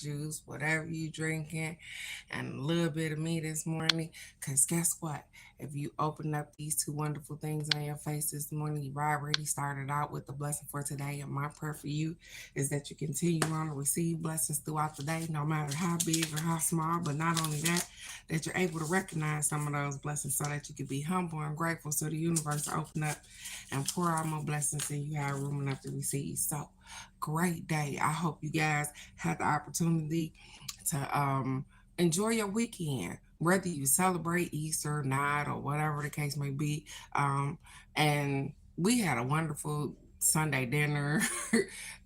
juice, whatever you drinking, and a little bit of me this morning. Because guess what? If you open up these two wonderful things on your face this morning, you've already started out with the blessing for today. And my prayer for you is that you continue on to receive blessings throughout the day, no matter how big or how small. But not only that, that you're able to recognize some of those blessings so that you can be humble and grateful so the universe will open up and pour out more blessings and you have room enough to receive. So, great day. I hope you guys had the opportunity to enjoy your weekend, whether you celebrate Easter or not, or whatever the case may be. And we had a wonderful Sunday dinner.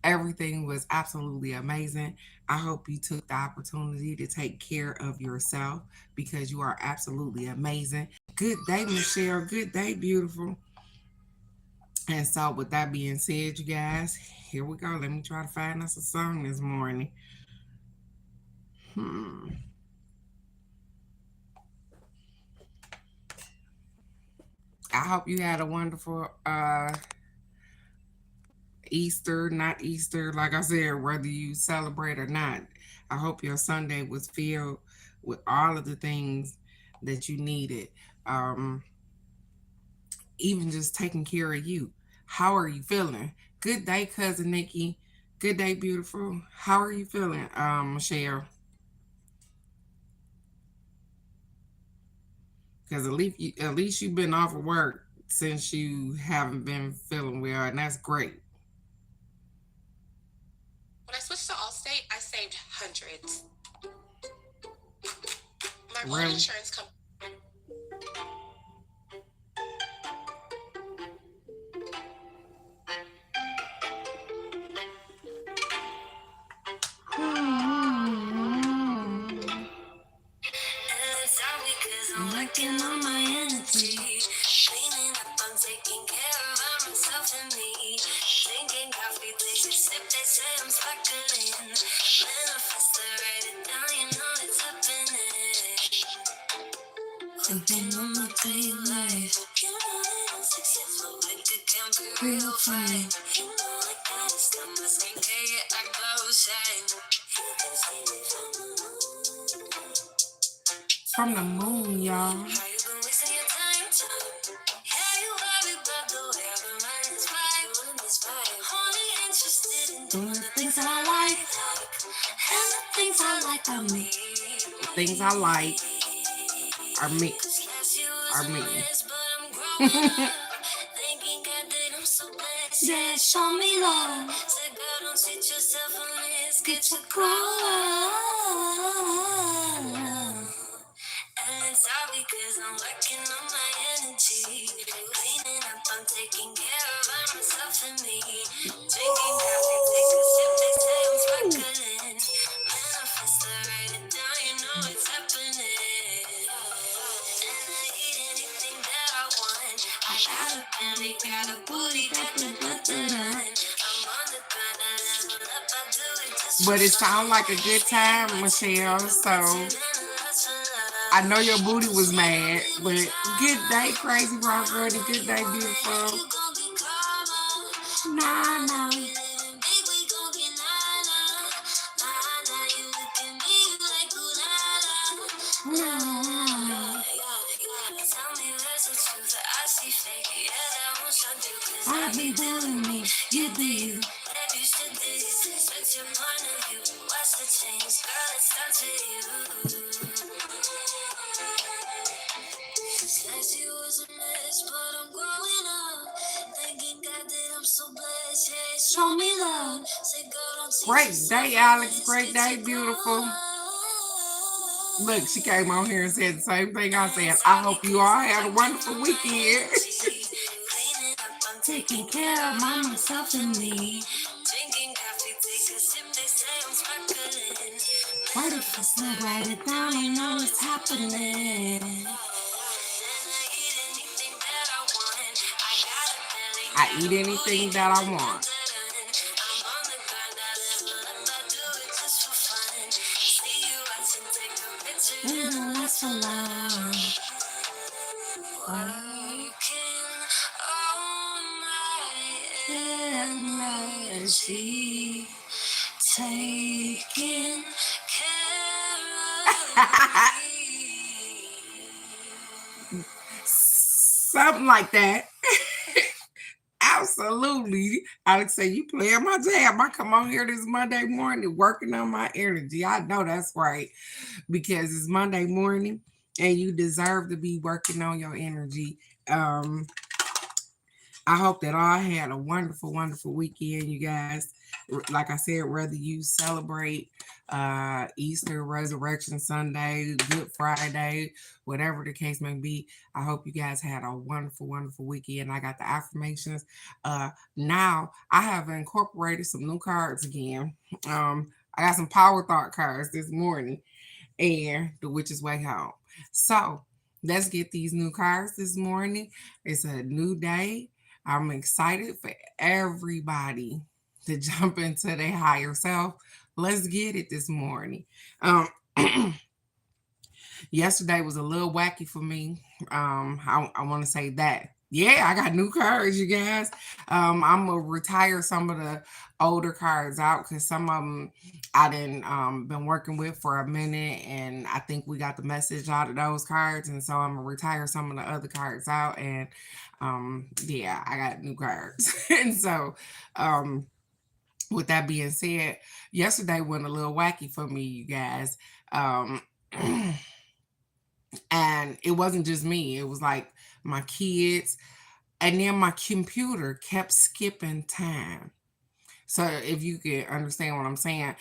Everything was absolutely amazing. I hope you took the opportunity to take care of yourself because you are absolutely amazing. Good day, Michelle. Good day, beautiful. And so, with that being said, you guys, here we go. Let me try to find us a song this morning. Hmm. I hope you had a wonderful Easter, not Easter, like I said, whether you celebrate or not. I hope your Sunday was filled with all of the things that you needed. Um, Even just taking care of you. How are you feeling? Good day, cousin Nikki. Good day, beautiful. How are you feeling, Michelle? Because at least you've been off of work since you haven't been feeling well, and that's great. When I switched to Allstate, I saved hundreds. My old Really? insurance company. I'm working on my energy. Cleaning up, I'm taking care of myself and me. Drinking coffee, take a sip, they say I'm sparkling. Manifest it, write it down, you know it's happening. Living on my daily life. You know that I'm successful, like it can be real fine. You know I gotta stop my skincare, yeah, I glow shine. You can see me from the moon. From the moon, y'all. How you been wasting your time? Yeah, you worry about the way I've been running this vibe. Only interested in doing the things that I like. And the things I like are me. Things I like are me. Are me. Yeah, show me love. Say, girl, don't cheat yourself unless get to grow up. And it's all because I'm working on my energy. Cleaning up, I'm taking care of myself and me. Drinking coffee, take a sip, they say I'm sparkling. Manifest, I write it down, you know it's happening. And I eat anything that I want. I got a belly, got a booty, got the button. I'm on the grind, I level up, I do it just. But it sounds like a good time, Michelle. So I know your booty was mad, but good day, crazy rock ready. Good day, beautiful. Nah, nah. I be doing me, you do you. That you should do you. Switch your point of view. What's the change? Girl, it's down to you. Said she was a mess, but I'm growing up. Thanking God that I'm so blessed. Yeah, show me love. Say, girl, don't teach Great day, Alex. Great day, beautiful. Look, she came on here and said the same thing I said. I hope you all had a wonderful weekend. Taking care of myself and me. Drinking coffee, take a sip, they say I'm sparkling. Write it fast, write it down, you know it's happening. I eat anything that I want. It'll last so long. Working on my energy, taking Something like that. Absolutely. Alex say, you playing my jam. I come on here this Monday morning working on my energy. I know that's right because it's Monday morning and you deserve to be working on your energy. Um, I hope that all had a wonderful, wonderful weekend, you guys. Like I said, whether you celebrate Easter, Resurrection Sunday, Good Friday, whatever the case may be, I hope you guys had a wonderful, wonderful weekend. I got the affirmations. Now I have incorporated some new cards again. I got some Power Thought cards this morning and The Witch's Way Home. So let's get these new cards this morning. It's a new day. I'm excited for everybody to jump into their higher self. Let's get it this morning. Um, Yesterday was a little wacky for me. I want to say that. Yeah, I got new cards, you guys. I'm gonna retire some of the older cards out because some of them I didn't been working with for a minute, and I think we got the message out of those cards, and so I'm gonna retire some of the other cards out, and yeah, I got new cards, and so with that being said, yesterday went a little wacky for me, you guys. And it wasn't just me, it was like my kids, and then my computer kept skipping time. So if you can understand what I'm saying,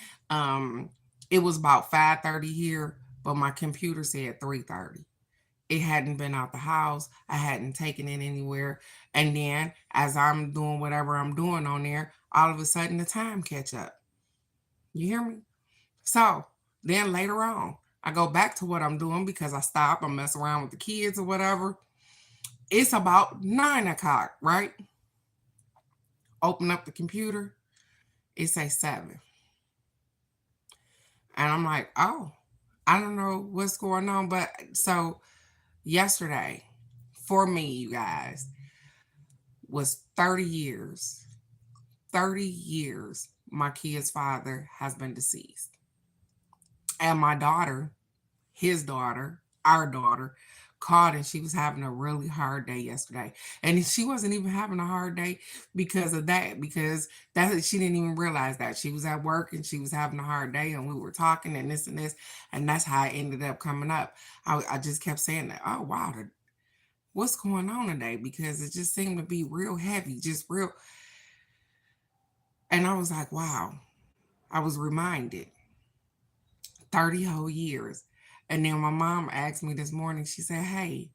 it was about 5:30 here, but my computer said 3:30. It hadn't been out the house, I hadn't taken it anywhere, and then as I'm doing whatever I'm doing on there, all of a sudden the time catch up. You hear me? So then later on, I go back to what I'm doing because I stop, I mess around with the kids or whatever. It's about 9 o'clock, right? Open up the computer, it say 7. And I'm like, oh, I don't know what's going on. But so yesterday, for me, you guys, was 30 years. 30 years my kid's father has been deceased. And my daughter, his daughter, our daughter, called and she was having a really hard day yesterday. And she wasn't even having a hard day because of that, because that she didn't even realize that. She was at work and she was having a hard day and we were talking and this and this. And that's how it ended up coming up. I just kept saying that, oh wow, what's going on today? Because it just seemed to be real heavy, just real. And I was like, wow, I was reminded 30 whole years. And then my mom asked me this morning, she said, hey,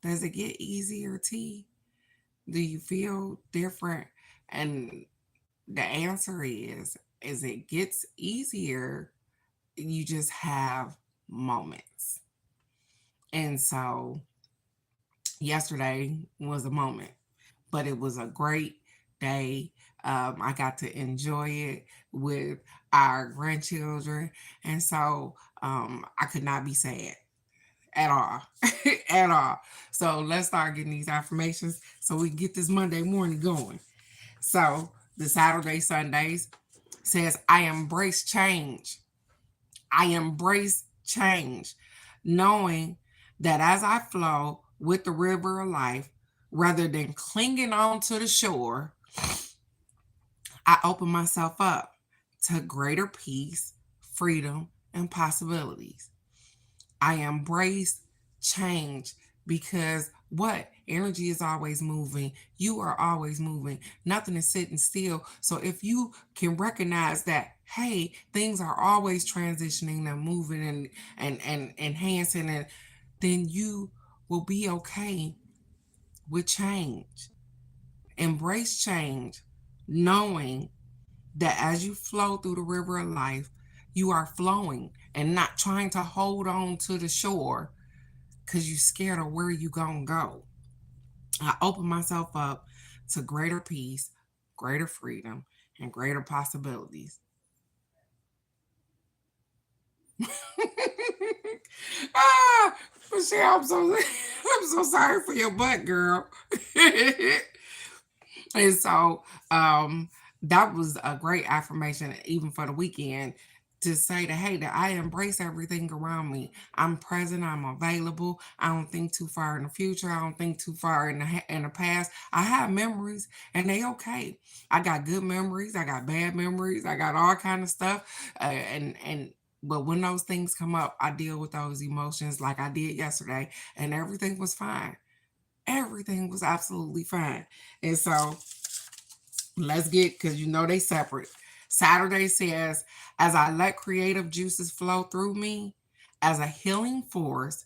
does it get easier, T? Do you feel different? And the answer is it gets easier. You just have moments. And so yesterday was a moment, but it was a great day. I got to enjoy it with our grandchildren. And so I could not be sad at all. At all. So let's start getting these affirmations so we can get this Monday morning going. So the Saturday, Sundays says, I embrace change. I embrace change, knowing that as I flow with the river of life, rather than clinging on to the shore, I open myself up to greater peace, freedom, and possibilities. I embrace change because what? Energy is always moving. You are always moving. Nothing is sitting still. So if you can recognize that, hey, things are always transitioning and moving and enhancing, and then you will be okay with change. Embrace change, knowing that as you flow through the river of life, you are flowing and not trying to hold on to the shore because you're scared of where you gonna go. I open myself up to greater peace, greater freedom, and greater possibilities. Ah, Michelle, I'm so sorry for your butt, girl. And so that was a great affirmation, even for the weekend. to say that, hey, that I embrace everything around me. I'm present. I'm available. I don't think too far in the future. I don't think too far in the past. I have memories, and they okay. I got good memories. I got bad memories. I got all kind of stuff. And but when those things come up, I deal with those emotions like I did yesterday, and everything was fine. Everything was absolutely fine. And so let's get, because you know they separate. Saturday says, as I let creative juices flow through me, as a healing force,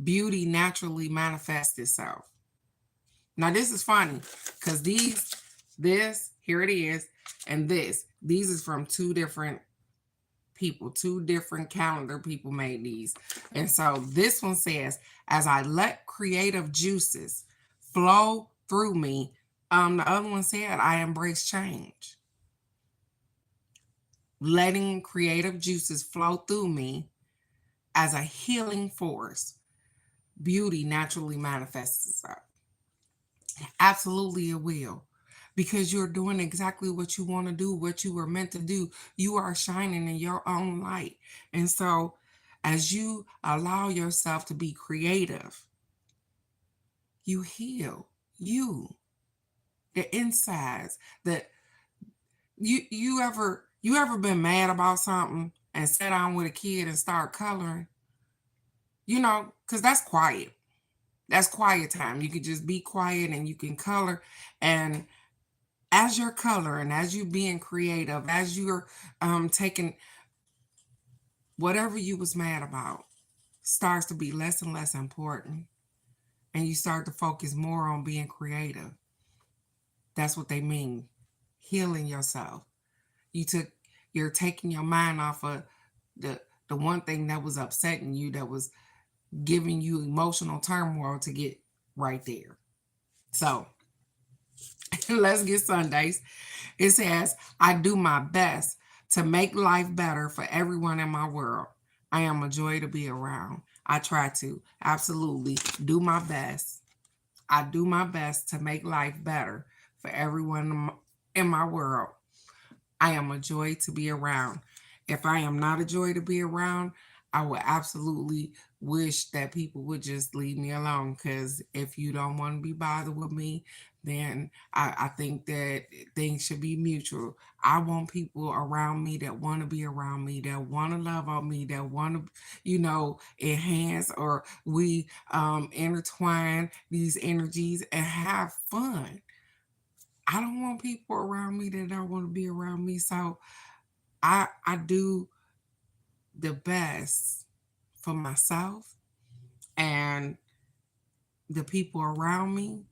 beauty naturally manifests itself. Now this is funny because here it is, and these is from two different people, two different calendar people made these. And so this one says, as I let creative juices flow through me. The other one said, I embrace change. Letting creative juices flow through me as a healing force, beauty naturally manifests itself. Absolutely, it will. Because you're doing exactly what you want to do, what you were meant to do. You are shining in your own light. And so, as you allow yourself to be creative, you heal you, the insides, that you ever been mad about something and sat down with a kid and start coloring? Because that's quiet. That's quiet time. You can just be quiet and you can color. And as you're coloring, as you being creative, as you're taking whatever you was mad about, starts to be less and less important. And you start to focus more on being creative. That's what they mean. Healing yourself. You're taking your mind off of the one thing that was upsetting you, that was giving you emotional turmoil, to get right there. So let's get Sundays. It says, I do my best to make life better for everyone in my world. I am a joy to be around. I try to absolutely do my best. I do my best to make life better for everyone in my world. I am a joy to be around. If I am not a joy to be around, I would absolutely wish that people would just leave me alone. Because if you don't want to be bothered with me, then I think that things should be mutual. I want people around me that want to be around me, that want to love on me, that want to, enhance, or we intertwine these energies and have fun. I don't want people around me that don't want to be around me. So I do the best for myself and the people around me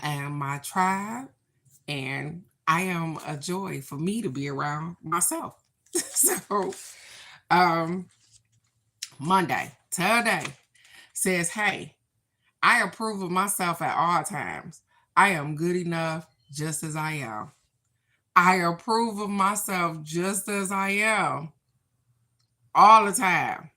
and my tribe. And I am a joy for me to be around myself. So um Monday, today, says, hey, I approve of myself at all times. I am good enough just as I am. I approve of myself just as I am all the time.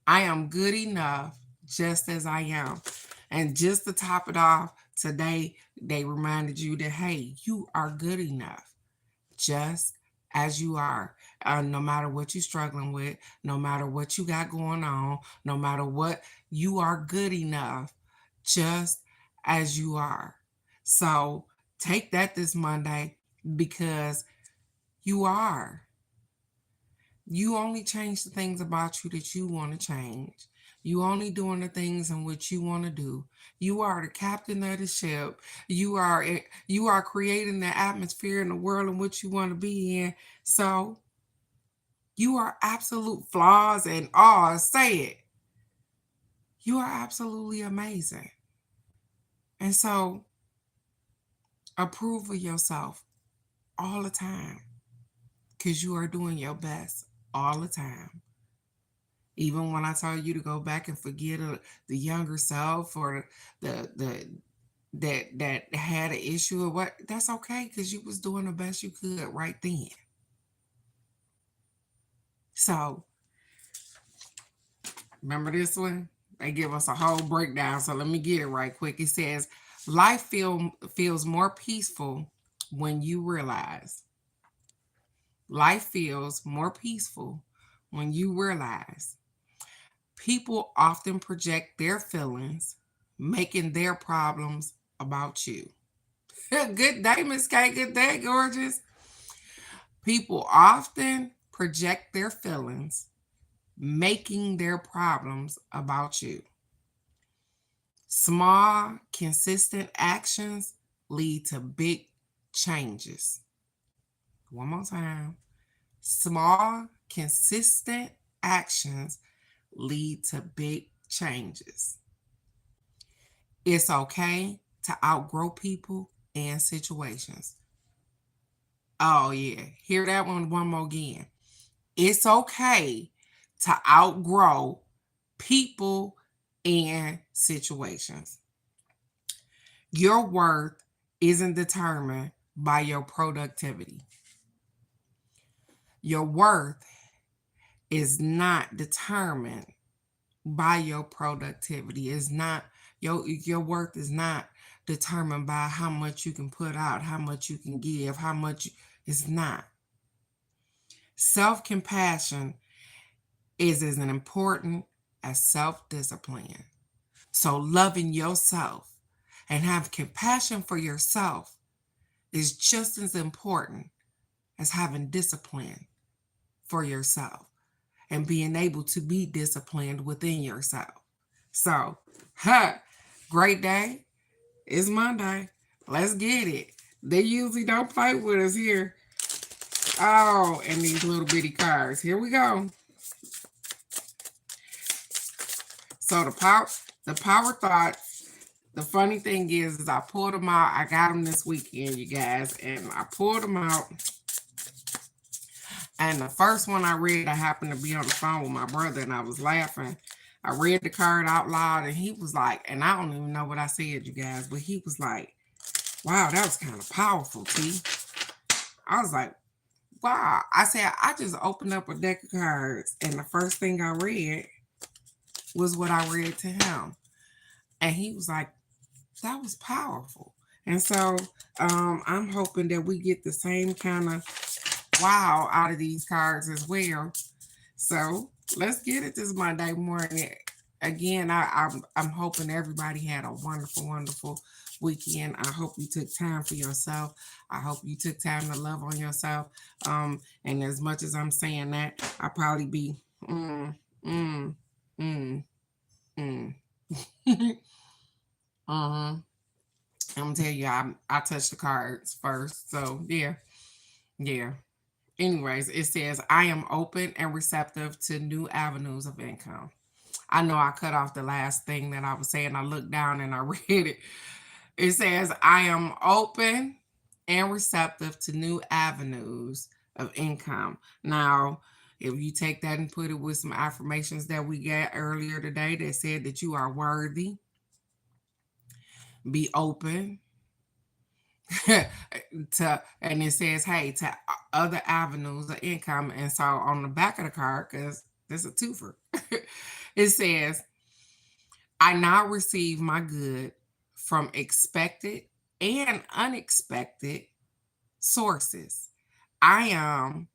I am good enough just as I am. And just to top it off, today they reminded you that, hey, you are good enough just as you are. No matter what you're struggling with, no matter what you got going on, no matter what, you are good enough just as you are. So take that this Monday, because you are. You only change the things about you that you want to change. You only doing the things in which you want to do. You are the captain of the ship. You are creating the atmosphere in the world in which you want to be in. So you are absolute flaws and all. Say it. You are absolutely amazing. And so approve of yourself all the time, because you are doing your best all the time. Even when I tell you to go back and forget the younger self, or the that had an issue or what, that's okay, because you was doing the best you could right then. So remember this one? They give us a whole breakdown. So let me get it right quick. It says, feels more peaceful when you realize Life feels more peaceful when you realize people often project their feelings, making their problems about you. Good day, Miss K. Good day, gorgeous. People often project their feelings, making their problems about you. Small, consistent actions lead to big changes. One more time. Small, consistent actions lead to big changes. It's okay to outgrow people and situations. Oh, yeah. Hear that one more again. It's okay to outgrow people and situations. Your worth isn't determined by your productivity. Your worth is not determined by your productivity. It's not your worth is not determined by how much you can put out, how much you can give, how much it's not. Self-compassion is as important as self-discipline. So loving yourself and have compassion for yourself is just as important as having discipline for yourself and being able to be disciplined within yourself. So, great day. It's Monday. Let's get it. They usually don't fight with us here. Oh, and these little bitty cards. Here we go. So the power thought. The funny thing is I pulled them out. I got them this weekend, you guys, and I pulled them out. And the first one I read, I happened to be on the phone with my brother, and I was laughing. I read the card out loud, and he was like, and I don't even know what I said, you guys, but he was like, wow, that was kind of powerful, T. I was like, wow. I said, I just opened up a deck of cards, and the first thing I read was what I read to him. And he was like, that was powerful. And so I'm hoping that we get the same kind of wow out of these cards as well. So let's get it this Monday morning. Again, I'm hoping everybody had a wonderful, wonderful weekend. I hope you took time for yourself. I hope you took time to love on yourself. And as much as I'm saying that, I'll probably be mm, mm, mm, mm. uh-huh. I'm gonna tell you, I touched the cards first. So yeah. Anyways, it says I am open and receptive to new avenues of income. I know I cut off the last thing that I was saying. I looked down and I read it. It says I am open and receptive to new avenues of income. Now, if you take that and put it with some affirmations that we got earlier today that said that you are worthy, be open, to, and it says hey to other avenues of income. And so on the back of the card, because there's a twofer, it says I now receive my good from expected and unexpected sources. I am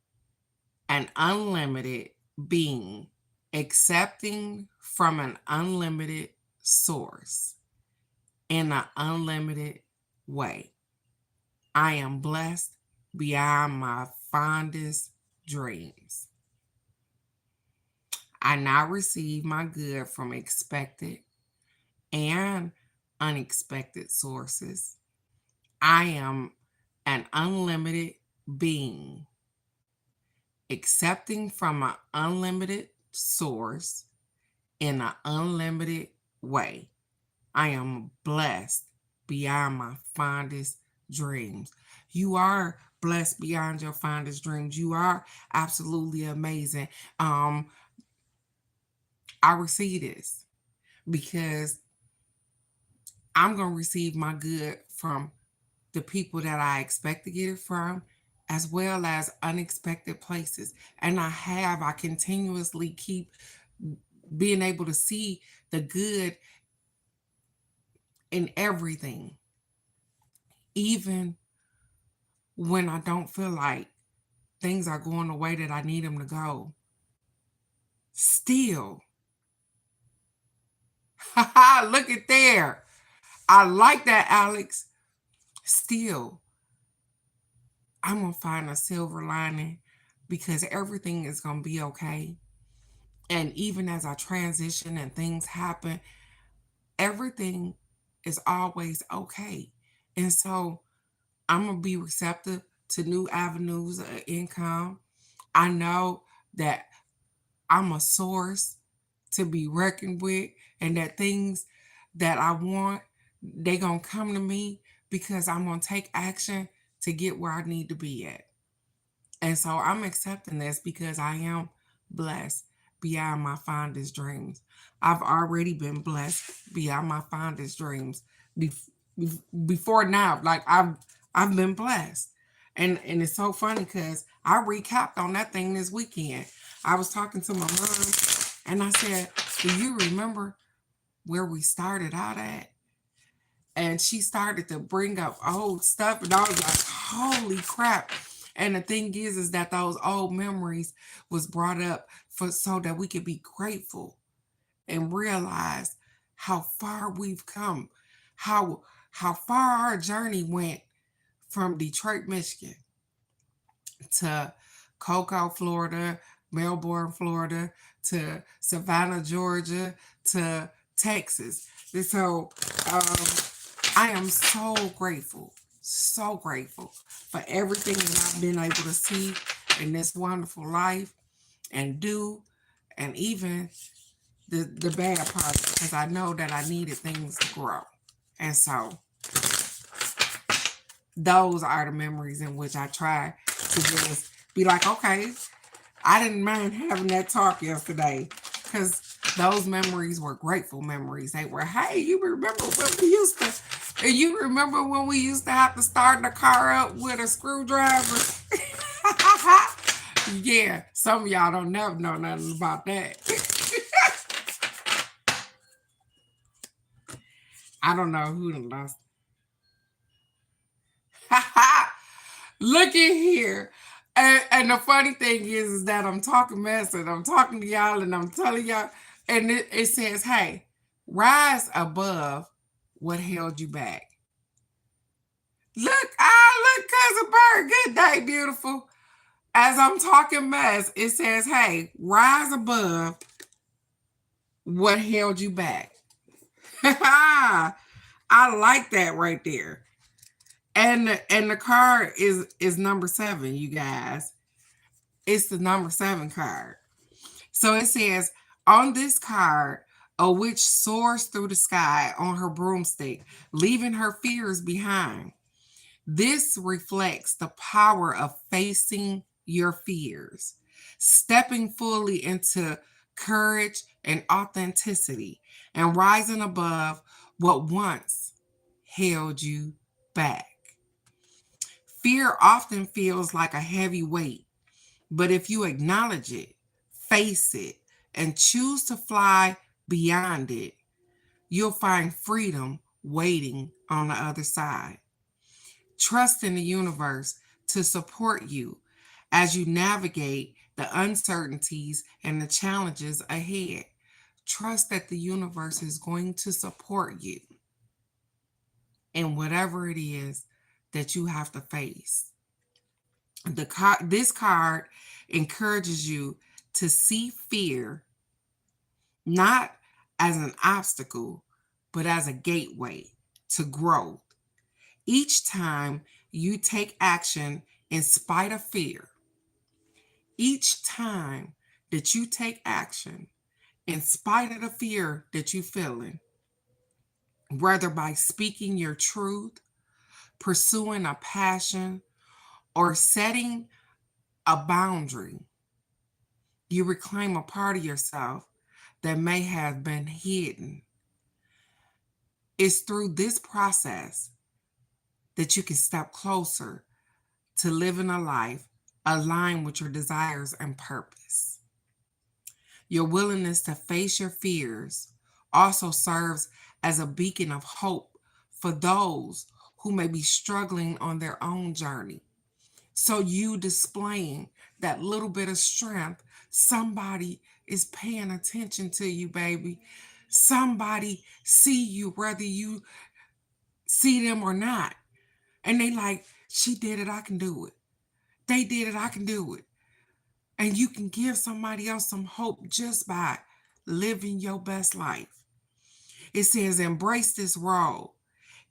an unlimited being accepting from an unlimited source in an unlimited way. I am blessed beyond my fondest dreams. I now receive my good from expected and unexpected sources. I am an unlimited being, accepting from an unlimited source in an unlimited way. I am blessed beyond my fondest dreams. You are blessed beyond your fondest dreams. You are absolutely amazing. I receive this because I'm going to receive my good from the people that I expect to get it from, as well as unexpected places. And I continuously keep being able to see the good in everything, even when I don't feel like things are going the way that I need them to go, still, look at there. I like that, Alex. Still, I'm going to find a silver lining because everything is going to be okay. And even as I transition and things happen, everything is always okay. And so I'm going to be receptive to new avenues of income. I know that I'm a source to be reckoned with, and that things that I want, they going to come to me because I'm going to take action to get where I need to be at. And so I'm accepting this because I am blessed beyond my fondest dreams. I've already been blessed beyond my fondest dreams before now. Like I've been blessed. And it's so funny because I recapped on that thing this weekend. I was talking to my mom and I said, "Do you remember where we started out at?" And she started to bring up old stuff, and I was like, "Holy crap!" And the thing is that those old memories was brought up for so that we could be grateful and realize how far we've come, how far our journey went from Detroit, Michigan, to Cocoa, Florida, Melbourne, Florida, to Savannah, Georgia, to Texas. And so I am so grateful for everything that I've been able to see in this wonderful life and do, and even the bad parts, because I know that I needed things to grow. And so those are the memories in which I try to just be like, okay, I didn't mind having that talk yesterday because those memories were grateful memories. They were, hey, you remember when we used to have to start the car up with a screwdriver? Yeah, some of y'all don't never know nothing about that. I don't know who done lost. Look at here. And the funny thing is that I'm talking mess and I'm talking to y'all and I'm telling y'all, and it says, hey, rise above what held you back. Look, Cousin Bird. Good day, beautiful. As I'm talking mess, it says, hey, rise above what held you back. I like that right there. And the card is number 7, you guys. It's the number 7 card. So it says, on this card, a witch soars through the sky on her broomstick, leaving her fears behind. This reflects the power of facing your fears, stepping fully into courage and authenticity, and rising above what once held you back. Fear often feels like a heavy weight, but if you acknowledge it, face it, and choose to fly beyond it, you'll find freedom waiting on the other side. Trust in the universe to support you as you navigate the uncertainties and the challenges ahead. Trust that the universe is going to support you in whatever it is that you have to face. This card encourages you to see fear not as an obstacle, but as a gateway to growth. Each time you take action in spite of fear, each time that you take action in spite of the fear that you're feeling, whether by speaking your truth, pursuing a passion, or setting a boundary, you reclaim a part of yourself that may have been hidden. It's through this process that you can step closer to living a life aligned with your desires and purpose. Your willingness to face your fears also serves as a beacon of hope for those who may be struggling on their own journey. So you displaying that little bit of strength, somebody is paying attention to you, baby. Somebody see you whether you see them or not. And they like, she did it, I can do it. They did it, I can do it. And you can give somebody else some hope just by living your best life. It says, embrace this role.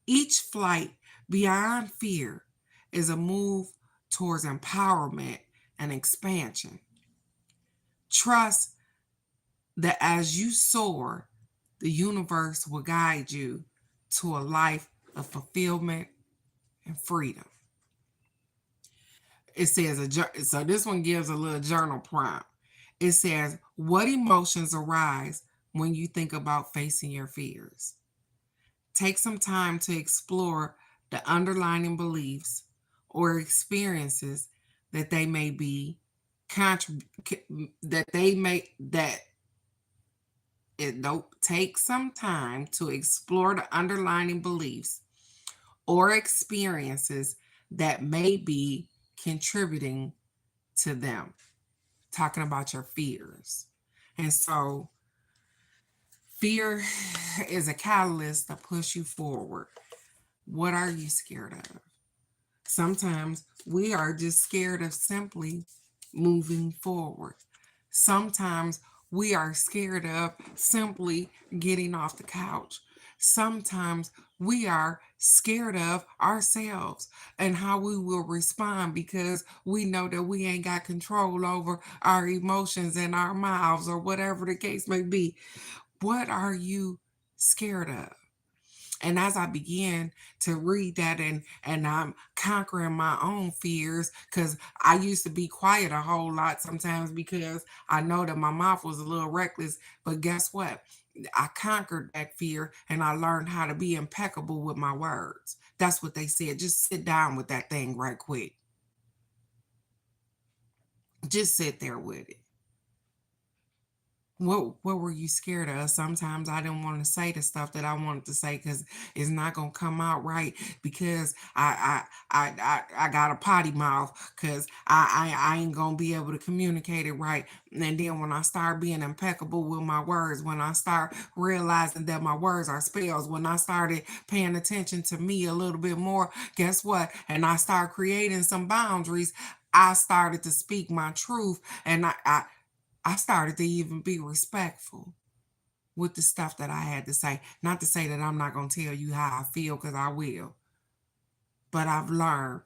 Each flight beyond fear is a move towards empowerment and expansion. Trust that as you soar, the universe will guide you to a life of fulfillment and freedom. It says, so this one gives a little journal prompt. It says, what emotions arise when you think about facing your fears? Take some time to explore the underlying beliefs or experiences that they may be that they may that it don't take some time to explore the underlying beliefs or experiences that may be contributing to them. Talking about your fears. And so fear is a catalyst to push you forward. What are you scared of? Sometimes we are just scared of simply moving forward. Sometimes we are scared of simply getting off the couch. Sometimes we are scared of ourselves and how we will respond because we know that we ain't got control over our emotions and our mouths or whatever the case may be. What are you scared of? And as I began to read that and I'm conquering my own fears, because I used to be quiet a whole lot sometimes because I know that my mouth was a little reckless. But guess what? I conquered that fear and I learned how to be impeccable with my words. That's what they said. Just sit down with that thing right quick. Just sit there with it. What were you scared of? Sometimes I didn't want to say the stuff that I wanted to say because it's not gonna come out right because I got a potty mouth because I ain't gonna be able to communicate it right. And then when I start being impeccable with my words, when I start realizing that my words are spells, when I started paying attention to me a little bit more, guess what? And I start creating some boundaries. I started to speak my truth, and I started to even be respectful with the stuff that I had to say. Not to say that I'm not going to tell you how I feel, because I will. But I've learned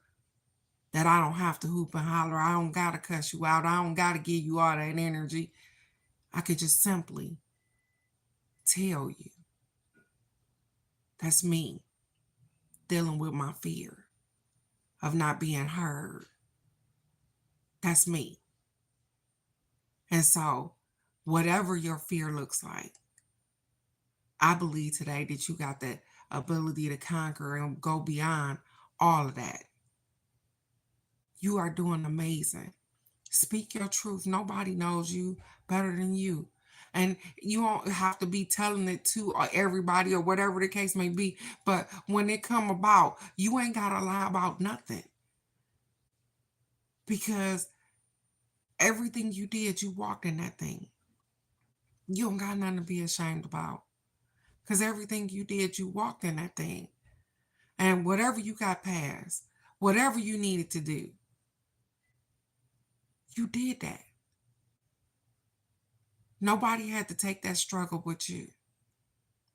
that I don't have to hoop and holler. I don't got to cuss you out. I don't got to give you all that energy. I could just simply tell you. That's me dealing with my fear of not being heard. That's me. And so, whatever your fear looks like, I believe today that you got the ability to conquer and go beyond all of that. You are doing amazing. Speak your truth. Nobody knows you better than you. And you don't have to be telling it to everybody or whatever the case may be. But when it come about, you ain't got to lie about nothing. Because everything you did, you walked in that thing. You don't got nothing to be ashamed about. Because everything you did, you walked in that thing. And whatever you got past, whatever you needed to do, you did that. Nobody had to take that struggle with you.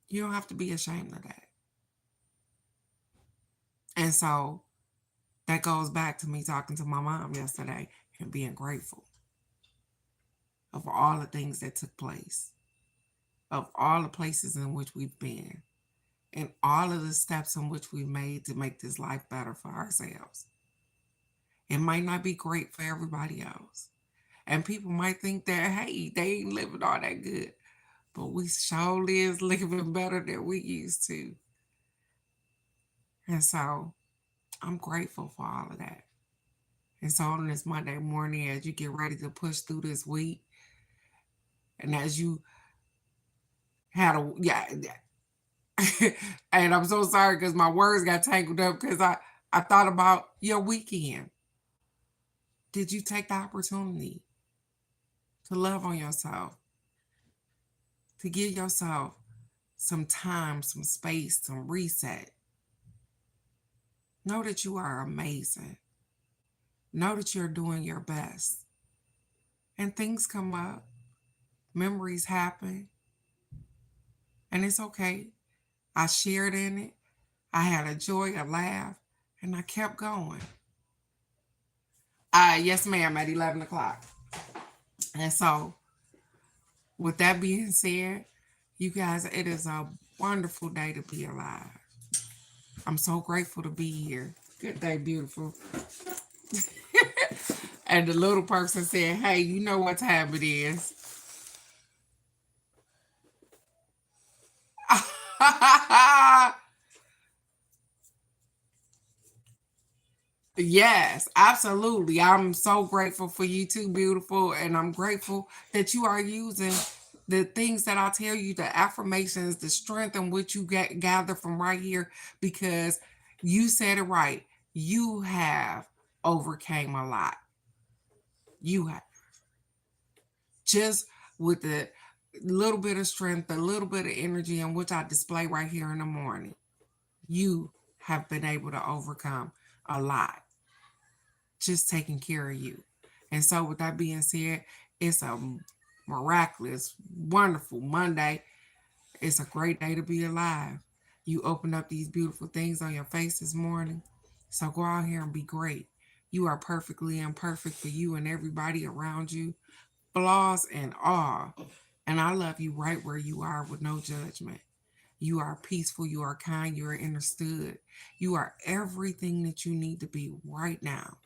You don't have to be ashamed of that. And so that goes back to me talking to my mom yesterday and being grateful of all the things that took place, of all the places in which we've been, and all of the steps in which we made to make this life better for ourselves. It might not be great for everybody else. And people might think that, hey, they ain't living all that good. But we surely is living better than we used to. And so I'm grateful for all of that. And so on this Monday morning, as you get ready to push through this week, and as you had a, yeah, and I'm so sorry because my words got tangled up because I thought about your weekend. Did you take the opportunity to love on yourself, to give yourself some time, some space, some reset? Know that you are amazing. Know that you're doing your best. And things come up, memories happen, and it's okay. I shared in it. I had a joy, a laugh, and I kept going. Yes, ma'am, at 11 o'clock. And so, with that being said, you guys, it is a wonderful day to be alive. I'm so grateful to be here. Good day, beautiful. And the little person said, hey, you know what time it is. Yes, absolutely. I'm so grateful for you too, beautiful. And I'm grateful that you are using the things that I tell you, the affirmations, the strength in which you gather from right here, because you said it right. You have overcame a lot. You have just with the little bit of strength, a little bit of energy in which I display right here in the morning. You have been able to overcome a lot, just taking care of you. And so, with that being said, it's a miraculous, wonderful Monday. It's a great day to be alive. You open up these beautiful things on your face this morning. So, go out here and be great. You are perfectly imperfect for you and everybody around you, flaws and all. And I love you right where you are with no judgment. You are peaceful, you are kind, you are understood. You are everything that you need to be right now,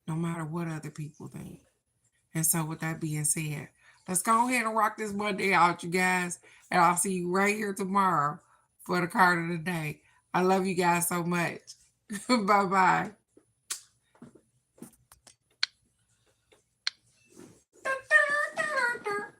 no matter what other people think. And so, with that being said, let's go ahead and rock this Monday out, you guys. And I'll see you right here tomorrow for the card of the day. I love you guys so much. Bye bye.